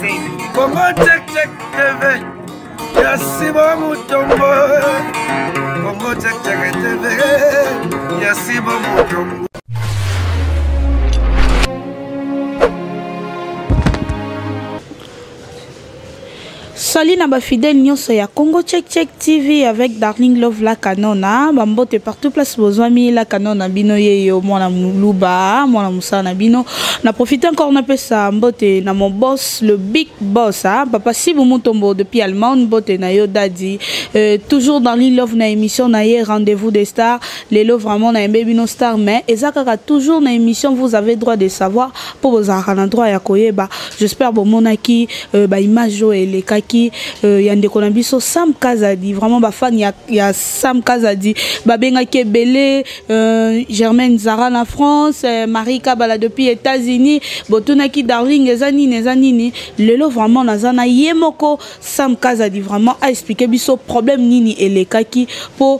Congo check check TV. Yasiba Mutombo. Congo check check TV. Yasiba Mutombo. Salut naba fidèle nyonso ya Congo Check Check TV avec Darling Love la kanona bambote partout place besoin mi la kanona bino yeyo mwana muluba mwana musana bino na profiter encore na pesa mbote na mon boss le big boss hein papa Sibou Mutombo depuis Allemagne bote na yo dadi toujours Darling Love na émission na hier rendez-vous des stars les lots vraiment na baby no star mais ezakaka toujours na émission vous avez droit de savoir pour vos arana droit ya koyeba j'espère bon monaki ba image jo elekaki yande konambiso Sam Kazadi vraiment ba fan ya Sam Kazadi ba benga kebele Germaine Zara na France Marie Kabala depuis États-Unis botonaki Darling ezanini lelo vraiment nazana yemoko Sam Kazadi vraiment a expliqué biso problème nini elekaki pour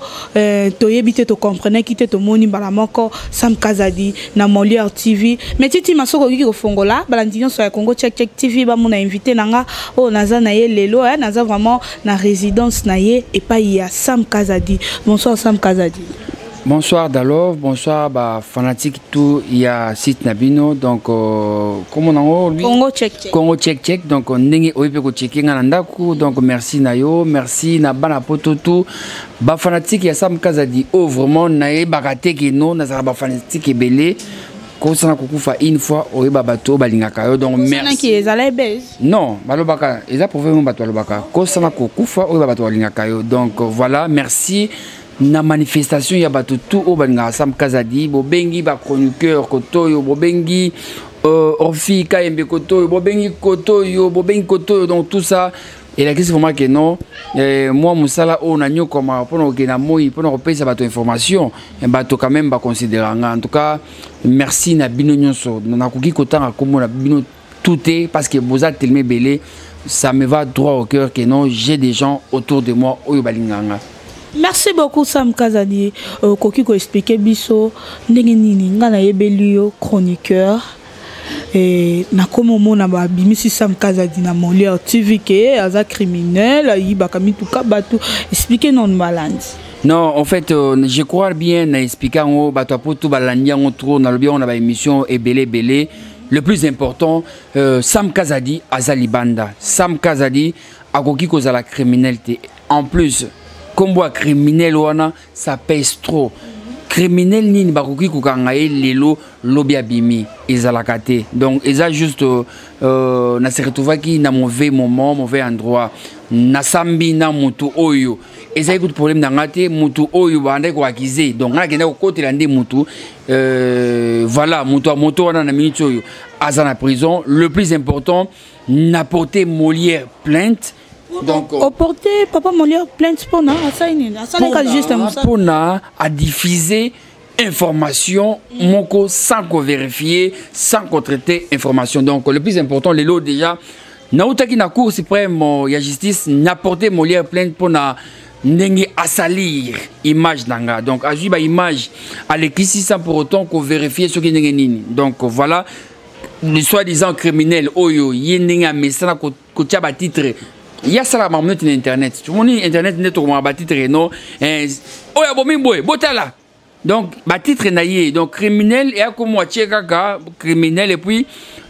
toyebite to comprendre ki te to moni bala moko Sam Kazadi na Molière TV mais titi masoko ki ko fongola balandinyo so ya Congo Check Check TV ba mona invité nanga o nazana ye lelo naza vraiment na résidence naye et pas il y a Sam Kazadi. Bonsoir Sam Kazadi. Bonsoir Dalov, bonsoir bah fanatique tout il y a site Nabino donc comment on dit Congo Check Check. Congo Check Check donc ndenge oyepe ko checker ngandaku donc merci nayo merci na bana poto tout bah fanatique ya Sam Kazadi oh vraiment naye bakate ki non na ba fanatique belé kosana kukufa une fois oyeba bato balingaka yo donc merci qui ezala base non balobaka eza problème bato balobaka kosana kukufa oyeba bato balingaka yo donc voilà merci na manifestation ya bato tout o balingaka Sam Kazadi bobengi ba chroniqueur kotoyo bobengi orfi kayembe kotoyo bobengi kotoyo donc tout ça et la question vraiment que non moi musala on a nyo comme pour que na moi pour repérer ça bato information et bato quand même ba considérer en tout cas merci na bino nyonso na kuki kotanga comme na bino tout est parce que vous êtes tellement belé ça me va droit au cœur que non j'ai des gens autour de moi oyo balinganga. Merci beaucoup Sam Kazadi koki ko expliquer biso ndenge nini ngana yebelio chroniqueur et na komo mona ba bimisi Sam Kazadi na Molière TV ke aza criminel yibaka mituka batu expliquer non malandi. Non, en fait, je crois bien à expliquer en bato pour tout balandia on trop dans le bien on a émission et belé. Le plus important, Sam Kazadi azali banda. Sam Kazadi akoki koza la criminalité. En plus, comme bois criminel wana ça pèse trop. Criminel nini bakoki kokangaye lelo lobi abimi ezalakate. Donc eza juste na se retrouvaki na mauvais moment, mauvais endroit. Na sambi na mutu oyo. Eza écoute problème na ngate mutu oyo bande ko akize. Donc na kenda ko côté lande mutu voilà mutu a moto wana na minute oyo aza na prison. Le plus important n'a porté Molière plainte. Donc au porté papa Molière plainte pour na ça justement ça pour na à diffuser information moko sans qu'on vérifier sans qu'on traiter information. Donc le plus important les lots déjà na utaki na cour suprême ya justice n'a porté Molière plainte pour na ndenge à salir image nanga donc azui ba image à l'équisi sans pour autant qu'on vérifie ce qui ndenge nini. Donc voilà le soi-disant criminel oyo yendinga mesana ko tia ba titre. Il y a ça la mamnette sur internet. Tu vois internet net au ba titre non oh ya bomi boy botala. Donc ba titre naïe donc criminel et à comme moitié kaka criminel et puis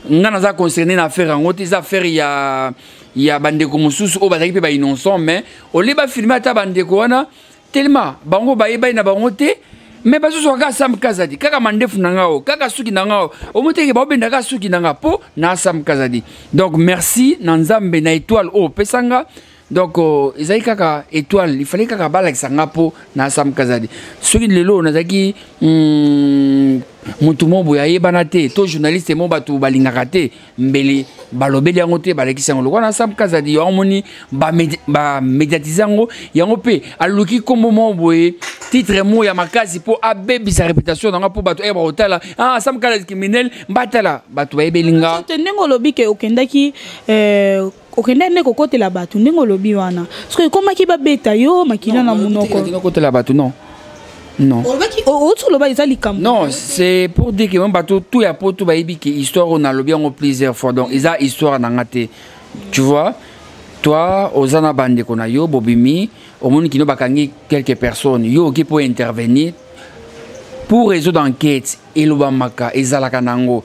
ngana za concerné l'affaire en autres affaires il y a bande comme sous au bazaki pe ba innocent mais au lieu ba filmer ta bande ko wana tellement bango ba yeba na bango te mais ba so ka Sam Kazadi kaka mandefu nangao kaka suki nangao o moteke ba benda ka suki nanga po na Sam Kazadi. Donc merci na nzambe na étoile o pesanga. Donc ezai kaka étoile il fallait kaka bala kisanga po na Sam Kazadi. Soki lelo nazaki mutu mo boya yebana te to journaliste mo batu balingaka te mbeli balobeli yango te balekisa yango na Sam Kazadi yo moni ba médiatiser yango yango pe aluki kombo mo boye titre mo ya makasi po abebi sa réputation dans po batu e ba hotela Sam Kazadi criminel batala batu ba yebelinga tenengo lobi ke okendaki okenda ne kokote la batu ndenge lobi wana parce que comment ki ba beta yo makila na munoko kote la batu non non non c'est pour dire que même bateau tout ya poto ba yebi que histoire on a lobi en plusieurs fois donc isa histoire na ngate Tu vois, toi, Ozana Bande Konayo, Bobimi, au monde qui nous bakangi quelques personnes, yo qui peut intervenir pour résoudre l'enquête, et l'Obamaka, et Zalakanango.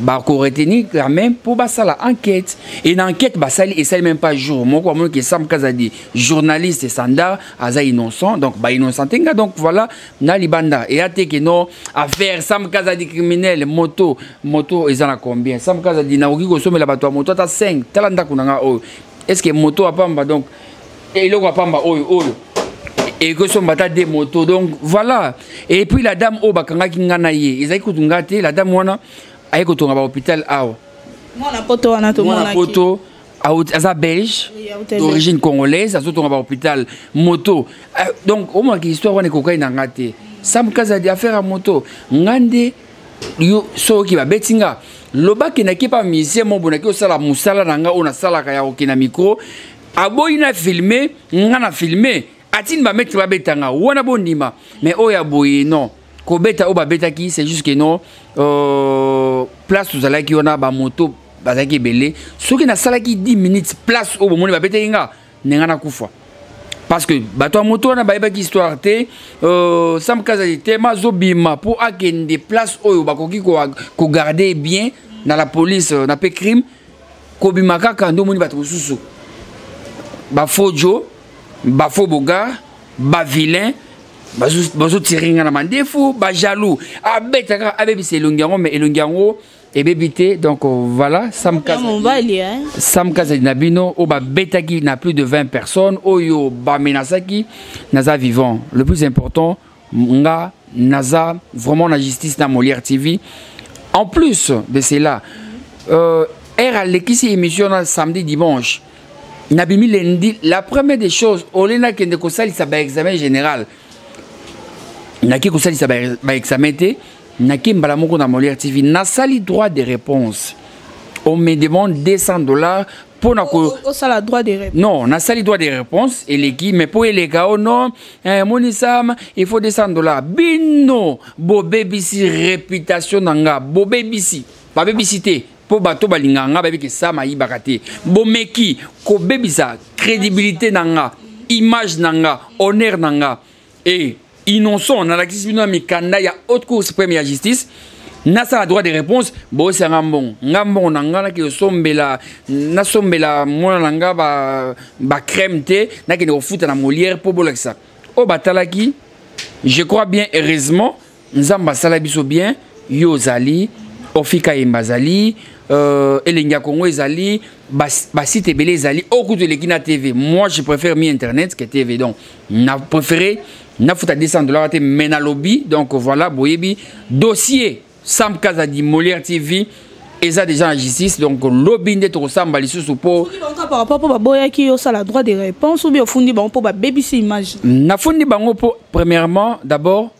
Bah, qu'on retenir quand même pour ça l'enquête. Et l'enquête, bah, ça ne même pas jour. Moi, comme que Sam Kazadi, journaliste et standard, aza innocent, donc, bah, innocent. Donc, voilà, Nalibanda. Et à que non, affaire, Sam Kazadi criminel, moto, ils en a combien? Sam Kazadi, na ogi kosomme la bateau, moto, t'as 5, talanda kunanga, oh. Est-ce que moto a pas, donc, et l'eau a pas, oh. Et que son bata des motos, donc, voilà. Et puis, la dame, oh, bah, kanga kinganaye, ils a la dame, wana, aye ko tonga ba hôpital awa mwana poto wana to mwana poto aza belge d'origine congolaise azo tonga ba hôpital moto donc au moins que histoire wana ko kaina ngate Sam Kazadi affaire à moto ngande yo so ki ba betinga loba ke na ki pa musicien mo bona ki osala musala nanga ona sala ka ya okina micro aboyi na filmer ngana filmer atine ba mettre ba betanga wana bondima mais oya boyi non Kobeta ou babeta qui c'est juste que non place tout ça qui on a ba moto bazaki belé ce qui na sala qui 10 minutes place au moment babeta inga n'engana kufa parce que bato moto na ba qui histoire té Sam Kazadi tema zobima pour akende place oyo bakoki ko garder bien dans la police na pe crime kobimaka kando moni bato susu ba fojo ba foboga ba vilain bazo tiringa na mandefo ba jaloux abetaka abebise elongiango mais elongiango ebebité donc voilà Sam Kazadi nabino o ba betaki na plus de 20 personnes oyo ba menasaki naza vivant le plus important nga naza vraiment la justice na Molière TV en plus de cela era lekisi émission na samedi dimanche nabimi lundi la première des choses olena kende ko salisa ba examen général naki kosalisa ba examen te naki mbala moko na Molière TV na sali droit de réponse on me demande $200 pour na ko sala droit de réponse non na sali droit de réponse et les mais pour les gars non monisam il faut $200 bino bo bebisi réputation nanga bo bebisi ba bebisité pour bato balinganga ba biki sama ibakate bo meki ko bebisa crédibilité nanga image nanga honneur nanga et innocent na la kisibino mikanda ya haute cour suprême ya justice na sa droit de réponse bo c'est ngambon nanga na ki sombela na sombela mona nanga ba crème te na ki no futa na Molière pour bolakisa o batalaki je crois bien heureusement nzamba sala biso bien yo zali ofika embazali elenga Congo ezali ba site belé ezali okutu lekina TV moi je préfère mi internet que TV donc na préféré na futa $200 mais na lobby donc voilà boyebi dossier Sam Kazadi Molière TV eza déjà en justice donc lobby nde to samba lisusu po par rapport ba boya ki yo sala droit de réponse ou bien fundi bango po ba BBC image na fundi bango po premièrement d'abord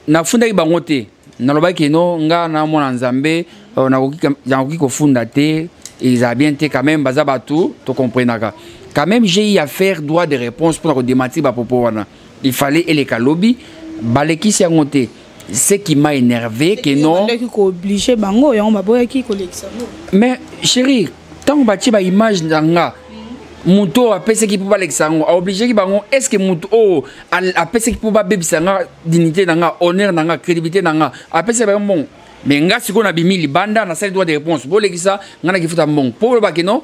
na funda bango te na lobaki no nga na mona nzambe na koki ko funda te ils a bien te quand même baza batou to comprenaka quand même j'ai eu à faire droit de réponse pour démentir ba popo wana il fallait les lobby baleki si angote ce qui m'a énervé que non obligé bango ya on ba ki collection mais chérie tant bati ba image nanga muto apese ki pour Alexandre obligé ki bango est-ce que muto apese ki pour ba bebisanga dignité nanga honneur nanga crédibilité nanga apese ba bon mais nga siko na bimi libanda na sali droit de réponse bo lekisa ngana ki futa bon pour ba que non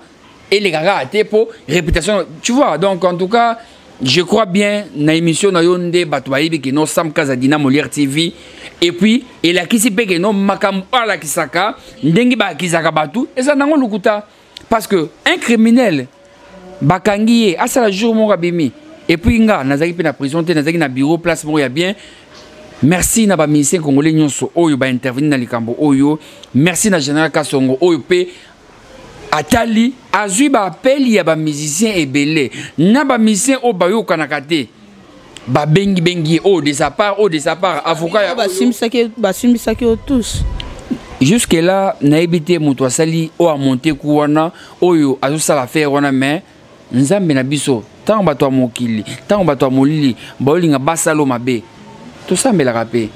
et les gars te pour réputation tu vois donc en tout cas je crois bien na émission na yonde bato bayibi que non Sam Kazadi na Molière TV et puis et la kisi pe que non makambo ala kisaka ndengi ba kisaka batu et ça nango lukuta parce que un criminel bakangiye asala jour mo kabimi et puis nga nazaki pe na prison te nazaki na bureau place mo ya bien merci na ba ministère congolais nyonso oyo ba intervenir na likambo oyo merci na général Kasongo oyo pe atali azui ba appel ya ba musicien ebele na ba musicien o ba yo kanakate ba bengi o de sa part avocat ya basimisaki tous jusque là na ebité muto asali o a monter kuwana oyo azo sala faire wana mais nzambe na biso tant bato a mokili tant bato a molili ba olinga basalo mabe tout ça me la rappelé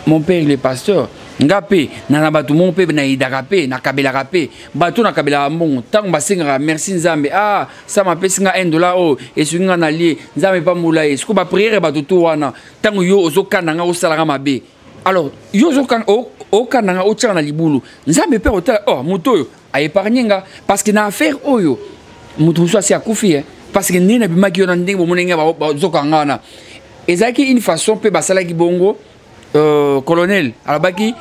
mon père il est pasteur Ngapé na batu mon pe na idakape na kabela kape batu na kabela mbongo tango basenga merci nzambe ah ça m'a pesi nga $1 oh et swinga na lie nzambe pa mula est ce que ba prière batu to wana tango yo ozokana nga osala mabe alors yo ozokana o kana nga otira na libulu nzambe pe otala oh moto yo a épargner nga parce que na affaire oyo moto so asi akufi parce que nina bimaki yo na ndenge bo monenga ba zokanga na ezaki une façon pe basala ki bongo colonel alabaki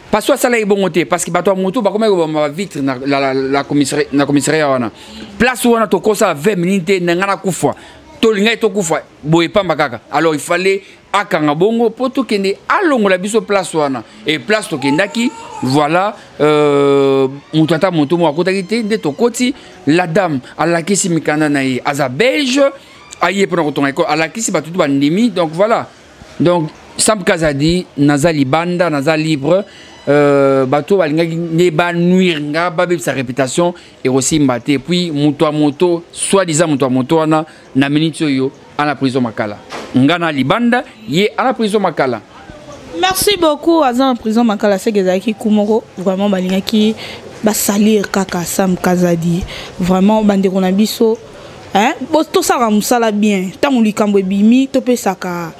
parce que ça là est bon côté parce que bato moto ba comme ba vitre la commissariat wana place wana to kosa 20 minutes na ngana kufa to linga to kufa boye pamba kaka alors il fallait akanga bongo poto kende alongola biso place wana et place to kendaki voilà moto ata moto mo akotaki te nde to koti la dame alakisi mikanda na ye aza belge aye pour kotonga école alakisi bato to bandimi donc voilà donc Sam Kazadi naza libanda naza libre bato balingaki ne ba nuire nga ba sa réputation et aussi mbaté puis moto soi-disant moto wana na minute yo à la prison Makala ngana libanda ye à la prison Makala. Merci beaucoup à la prison Makala c'est Gezaki Kumoko vraiment balingaki ba salir kaka Sam Kazadi vraiment bandeko na biso hein to saka musala bien tant likambo bimi to pe saka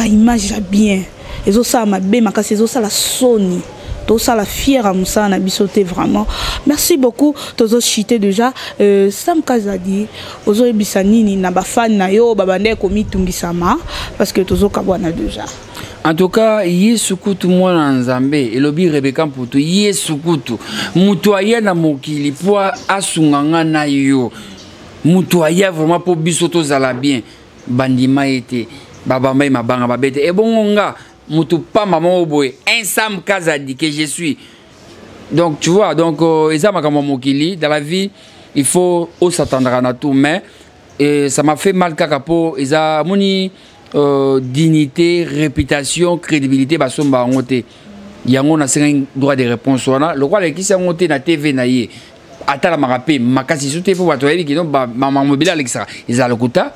image bien ezo sa mabe makasi ezo sa la soni to sa la fière musala na bisote vraiment merci beaucoup tozo chité déjà Sam Kazadi ozo ebisa nini na ba fan na yo babande ko mitungisama parce que tozo kabwana déjà. En tout cas, Yesukutu mwana nzambe elobi Rebecca Mputu Yesukutu mutu ayena mokili po asunganga na yo mutu aya vraiment pour bisoto zala bien bandima été babamba mabanga babete et bonga mutu pa maman oboye un Sam Kazadi que je suis donc tu vois donc ezama kama mokili dans la vie il faut s'attendre à tout mais et ça m'a fait mal kakapo eza moni dignité réputation crédibilité basomba ngote yango na senga droit de réponse wana le quoi le kisa ngote na TV na ye atala marape makasi soute pour bato yebi kino ba mobile alexa ezalokuta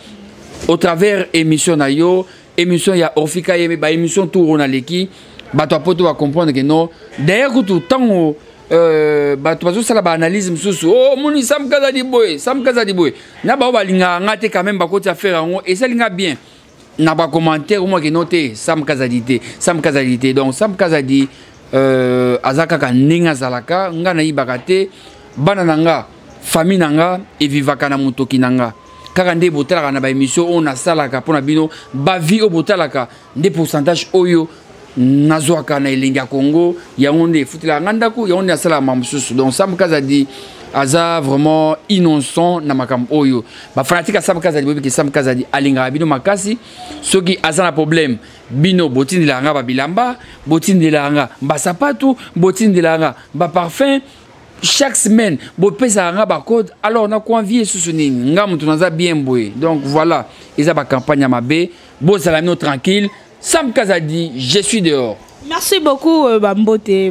au travers émission na yo émission ya Ofika yeme ba émission tour na leki bato apoto va comprendre que non d'ailleurs tout tango bato bazo sala ba analyse msusu oh moni Sam Kazadi boy na ba balinga ngate quand même ba koti affaire ngo et ça linga bien na ba commentaire moi que noté Sam Kazadi donc Sam Kazadi azaka ka ninga zalaka ngana ibakate bana nanga famille nanga et vivaka na mutoki nanga kaka nde botalaka na ba émission on a salaka pona bino ba vie o botalaka nde pourcentage oyo nazwaka na elenga Congo yango nde futila ngandako yango nde asala mamsusu donc Sam Kazadi aza vraiment innocent na makam oyo ba fanatique Sam Kazadi bobi ke Sam Kazadi alinga bino makasi soki aza na problème bino botindela nga ba bilamba botindela nga ba sapatu botindela nga ba parfum chaque semaine bo pesa nga ba code alors na convier sousuni nga mutu naza bien boy donc voilà eza ba campagne mabe bo salamino tranquille Sam Kazadi je suis dehors. Merci beaucoup Bambote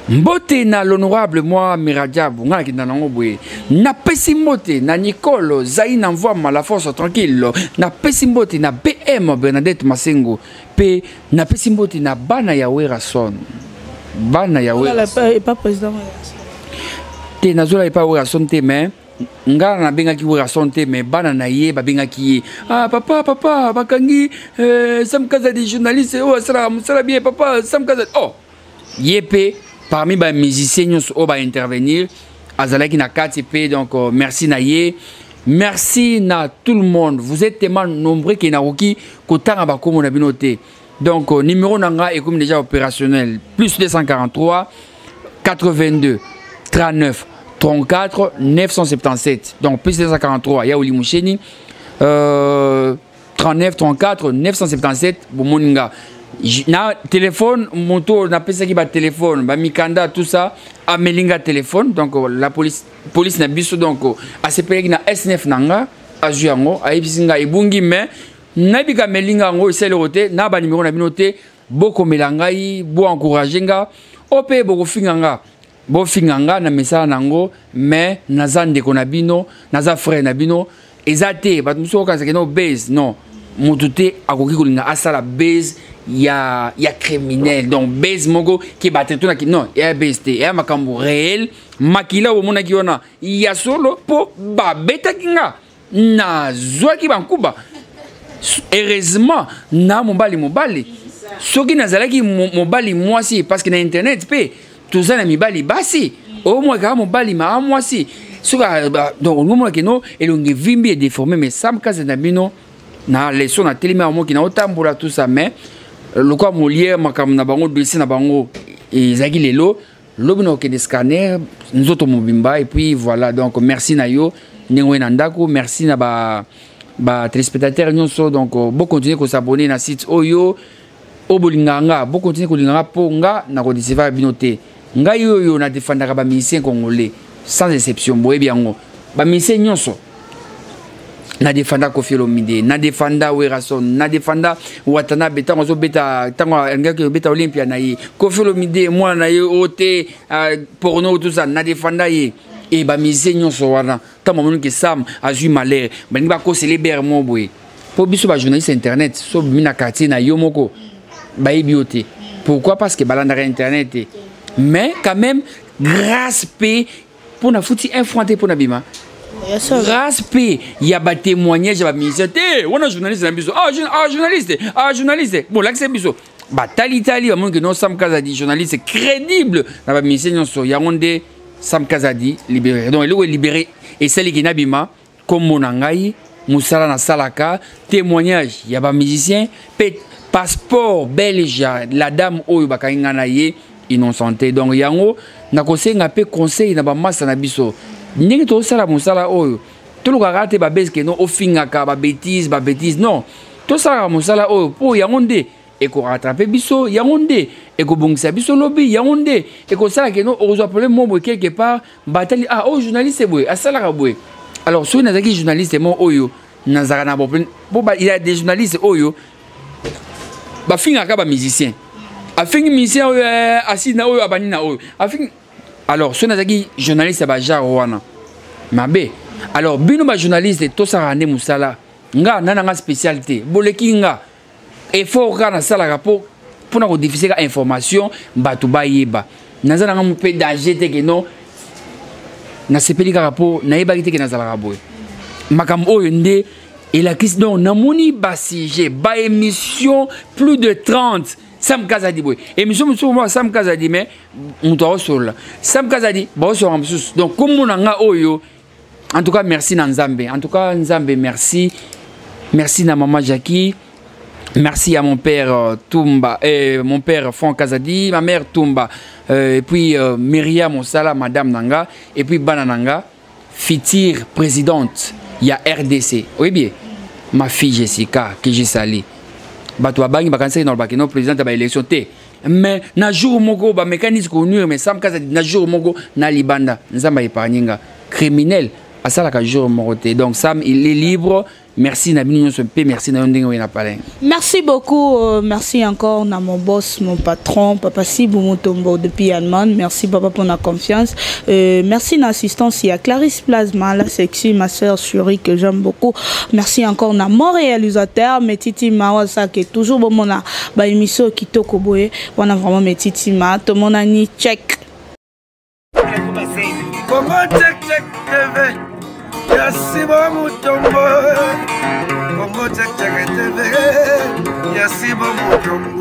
Mbote na l'honorable moi Miradiabu nga ki nanango boye na pesi mbote na Nicole Zaina Mvoma la force tranquille na pesi mbote na BM Bernadette Masengo pe na pesi mbote na bana ya Werason pas président te nazola pas Werason te mais nga na benga ki Werason te mais bana na ye ba benga ki ah papa bakangi Sam Kazadi journaliste oh sera bien papa Sam Kazadi oh yepé parmi les musiciens qui vont intervenir, Azalaki na KTP, donc merci Naye, merci à tout le monde. Vous êtes tellement nombreux qui n'ont qu'autant à comme on a bien noté. Donc numéro nanga est comme déjà opérationnel. Plus 243 82 39 34 977. Donc plus 243 Yaouli Moucheni 39 34 977 Bomoninga. Na téléphone moto na pesa ki ba téléphone ba mikanda tout ça amelinga téléphone donc la police na biso donc asepeleki na S9 nanga ajuango aibisinga ibungi mais nabika melinga ngo sele roté na ba numéro na binoté boko melangai bo encourager nga opé boko finganga bo finganga na message nango mais naza ndeko na bino naza frère na bino ezate ba muso ka no base non motote akoki kolinga asala base ya criminel donc base moko qui battre tout non ya base te ya makambo réel makila o mona ki ona ya solo po ba beta kinga na zwaki bankuba heureusement na mobali soki nazalaki mobali mwasi parce que na internet pe tout ça na mibali basi au moins ka mobali ma mwasi soka donc au moment que no elonge vimbi et déformé mais sam kaza na bino na leçon na telema mo ki na otambola tout ça mais le quoi molière makam na bango dossier na bango ezaki lelo lobino ke des scanners nous autres mobimba et puis voilà donc merci na yo ndengwe na ndako merci na ba téléspectateurs nyonso donc bon continuer ko s'abonner na site oyo obolinganga bon continuer ko linganga ponga na ko disiva binote ngai oyo na défendaka ba musiciens congolais sans exception boye biango ba musiciens nyonso na défenda Koffi Olomide na défenda Werason na défenda Watanabe tango zo beta tango ngaki beta Olympia na ye Koffi Olomide moi na ye ote porno tout ça na défenda ye et ba musiciens nyonso wana tango mono ke Sam azui malheur ba ba ko célébrer mo boye po biso ba journaliste internet so mina quartier na yo moko ba bioté pourquoi parce que balanda internet mais quand même grâce p pour na fouti infronté pour na bima grâce p il y a ba témoignage ba musicien on a journaliste na biso journaliste bon là c'est biso ba tali ba mon que non Sam Kazadi journaliste crédible na ba musicien nyonso ya onde Sam Kazadi libéré donc il est libéré et celle qui na bima comme monangai musala na salaka témoignage ya ba musicien passeport belge la dame oyo bakainga na ye innocenté donc yango na kosenga pe conseil na ba massa na biso ndenge to sala musala oyo to lokaka te ba beske no ofingaka ba bêtise non to sala musala oyo po yango nde e ko rattraper biso yango nde e ko bongisa biso lobi yango nde e ko sala ke no ozo problème mo quelque part batali oh journaliste boy asala boy alors so na zaki journaliste mo oyo nazaka na bo il y a des journalistes oyo ba fingaka ba musicien afingi musicien asina oyo abani na oyo afingi alors so nazaki journaliste ba jaro wana mabe alors bino ba journaliste to sara ne musala nga nana spécialité boleki nga effort kana sala rapport pour na ko diffuser information batu ba yeba nazana nga mpe danger te que non na sepeli ka rapport na yeba te que nazala boy makam oyo nde et la question donc namoni basige ba émission plus de 30 Sam Kazadi boy émission moi Sam Kazadi mais muto sol Sam Kazadi ba so ramsus donc comme on nga oyo en tout cas merci na Nzambe en tout cas Nzambe merci na maman Jackie merci à mon père Tumba et mon père Fon Kazadi ma mère Tumba et puis Myriam Mosala madame Nanga et puis Banananga Fitir présidente il y a RDC oui bien ma fille Jessica que j'ai sali bato bangi bakanse dans le bakino président de l'élection té mais na jour moko ba mécanisme connu mais Sam Kazadi na jour moko na libanda nzamba épargninga criminel asala ka jour moko té donc Sam il est libre merci na bino so pe merci na ndenge na parler merci beaucoup merci encore na mon boss mon patron papa Sibou Mutombo depuis Allemagne merci papa pour la confiance merci na assistance il y a Clarisse Plasma la sexy ma sœur chérie que j'aime beaucoup merci encore na mon réalisateur Metiti Mawasa qui est toujours bon na ba émission kitoko boye on a vraiment Metiti Ma tout mon ani check comment check TV Yasibo Mutombo Kongo check TV Yasibo Mutombo